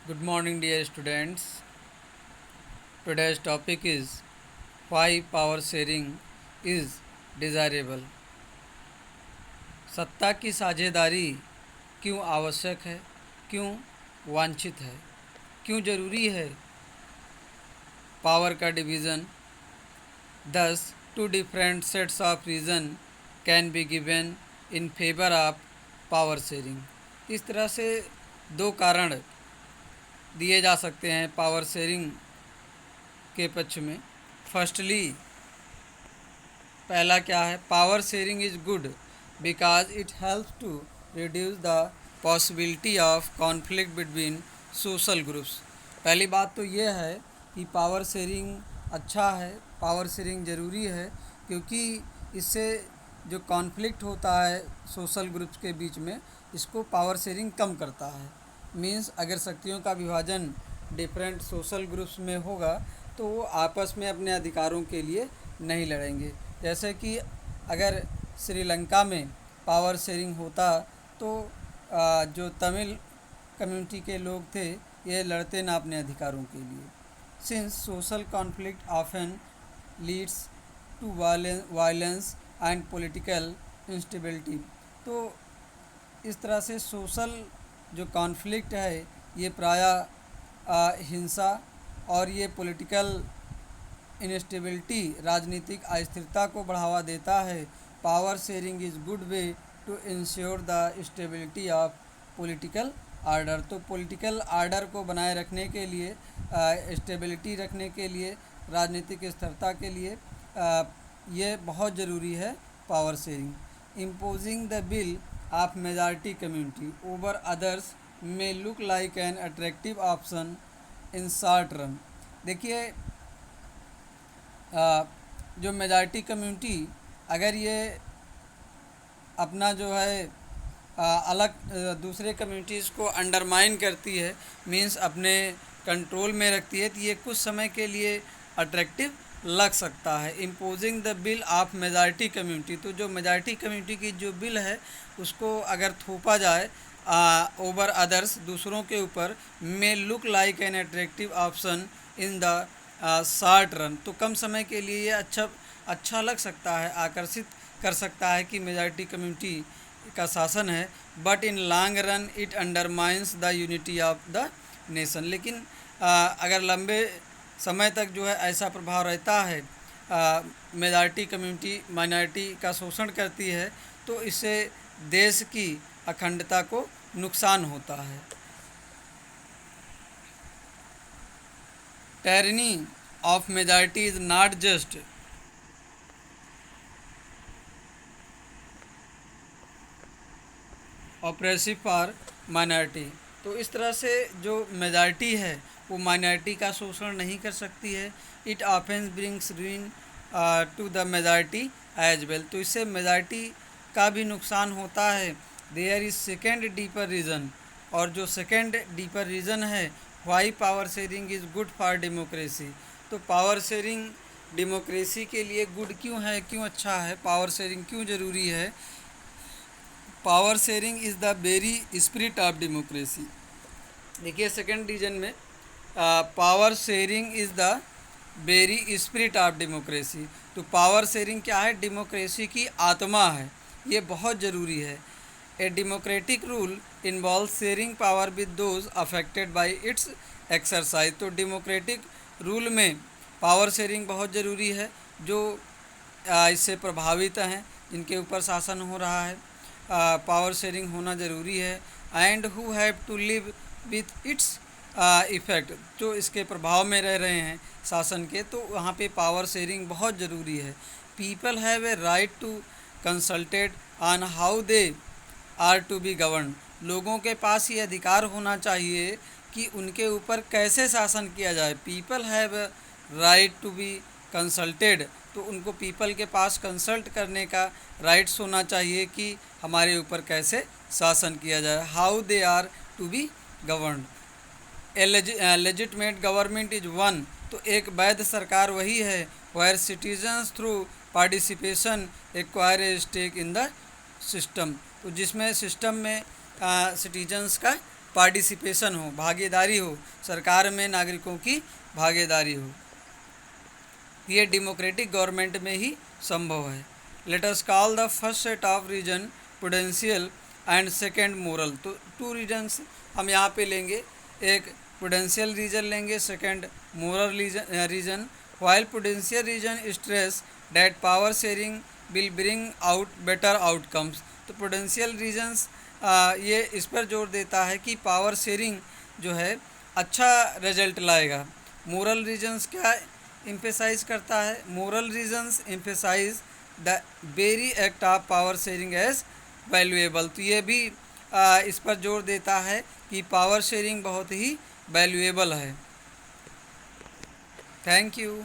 Good morning, dear students. Today's topic is why power sharing is desirable. सत्ता की साझेदारी क्यों आवश्यक है, क्यों वांछित है, क्यों जरूरी है पावर का division. Thus, two different sets of reason can be given in favor of power sharing. इस तरह से दो कारण दिए जा सकते हैं पावर शेयरिंग के पक्ष में. फर्स्टली, पहला क्या है, power sharing is good because it helps to reduce the possibility of conflict between social groups. पहली बात तो ये है कि पावर शेयरिंग अच्छा है, पावर शेयरिंग ज़रूरी है, क्योंकि इससे जो कॉन्फ्लिक्ट होता है सोशल ग्रुप्स के बीच में, इसको पावर शेयरिंग कम करता है. मीन्स अगर शक्तियों का विभाजन डिफरेंट सोशल ग्रुप्स में होगा तो वो आपस में अपने अधिकारों के लिए नहीं लड़ेंगे. जैसे कि अगर श्रीलंका में पावर शेयरिंग होता तो जो तमिल कम्युनिटी के लोग थे ये लड़ते ना अपने अधिकारों के लिए. Since social conflict often leads to violence and political instability. तो इस तरह से सोशल जो कॉन्फ्लिक्ट है ये प्रायः हिंसा और ये पॉलिटिकल इनस्टेबिलिटी, राजनीतिक अस्थिरता को बढ़ावा देता है. Power sharing is good way to ensure the stability of political order. तो पॉलिटिकल आर्डर को बनाए रखने के लिए, स्टेबिलिटी रखने के लिए, राजनीतिक स्थिरता के लिए ये बहुत ज़रूरी है power sharing. Imposing the bill of majority community over others may look like an attractive option in short run. देखिए, जो मेजॉरिटी कम्युनिटी अगर ये अपना जो है अलग दूसरे कम्युनिटीज़ को अंडरमाइन करती है, मींस अपने कंट्रोल में रखती है, तो ये कुछ समय के लिए अट्रैक्टिव लग सकता है. Imposing the bill of majority community, तो जो मेजॉरिटी कम्युनिटी की जो बिल है उसको अगर थोपा जाए ओवर अदर्स, दूसरों के ऊपर, may look like an attractive option in the short run. तो कम समय के लिए ये अच्छा लग सकता है, आकर्षित कर सकता है कि मेजॉरिटी कम्युनिटी का शासन है. But in long run it undermines the unity of the nation. लेकिन अगर लंबे समय तक जो है ऐसा प्रभाव रहता है, मेजॉरिटी कम्युनिटी माइनॉरिटी का शोषण करती है, तो इससे देश की अखंडता को नुकसान होता है. tyranny of majority is not just oppressive for minority. तो इस तरह से जो मेजॉरिटी है वो माइनॉरिटी का शोषण नहीं कर सकती है. इट ऑफेंस brings ruin to the majority as well. तो इससे मेजॉरिटी का भी नुकसान होता है. There is second deeper reason, और जो सेकेंड डीपर रीज़न है why power sharing is good for democracy. तो पावर शेयरिंग डेमोक्रेसी के लिए गुड क्यों है, क्यों अच्छा है, पावर शेयरिंग क्यों ज़रूरी है. Power sharing is the very spirit of democracy. देखिए सेकेंड रीजन में power sharing is the very spirit of democracy. तो पावर शेयरिंग क्या है, डेमोक्रेसी की आत्मा है, ये बहुत ज़रूरी है. A democratic rule involve sharing power with those affected by it's exercise. तो डेमोक्रेटिक रूल में पावर शेयरिंग बहुत ज़रूरी है. जो इससे प्रभावित हैं, जिनके ऊपर शासन हो रहा है, पावर शेयरिंग होना ज़रूरी है. And who have to live with its effect, जो इसके प्रभाव में रह रहे हैं शासन के, तो वहाँ पे पावर शेयरिंग बहुत ज़रूरी है. People have a right to consulted on how they are to be govern. लोगों के पास ये अधिकार होना चाहिए कि उनके ऊपर कैसे शासन किया जाए. People have right to be consulted, तो उनको पीपल के पास कंसल्ट करने का राइट्स होना चाहिए कि हमारे ऊपर कैसे शासन किया जाए. How they are to be govern. A legitimate government is one. तो एक वैध सरकार वही है where citizens through participation acquire a stake in the system. तो जिसमें सिस्टम में सिटीजन्स का पार्टिसिपेशन हो, भागीदारी हो, सरकार में नागरिकों की भागीदारी हो। ये डेमोक्रेटिक गवर्नमेंट में ही संभव है। Let us call the first set of reason prudential and second moral. तो 2 रीजन्स हम यहाँ पे लेंगे, एक प्रूडेंशियल रीजन लेंगे, second moral reason. While prudential reason stress that power sharing will bring out better outcomes. तो प्रूडेंशियल रीजन्स ये इस पर जोर देता है कि पावर शेयरिंग जो है अच्छा रिजल्ट लाएगा। मोरल रीजन्स क्या एम्फेसाइज करता है? Moral reasons emphasize the very act of power sharing as valuable. तो ये भी इस पर जोर देता है कि पावर शेयरिंग बहुत ही वैल्यूएबल है। Thank you.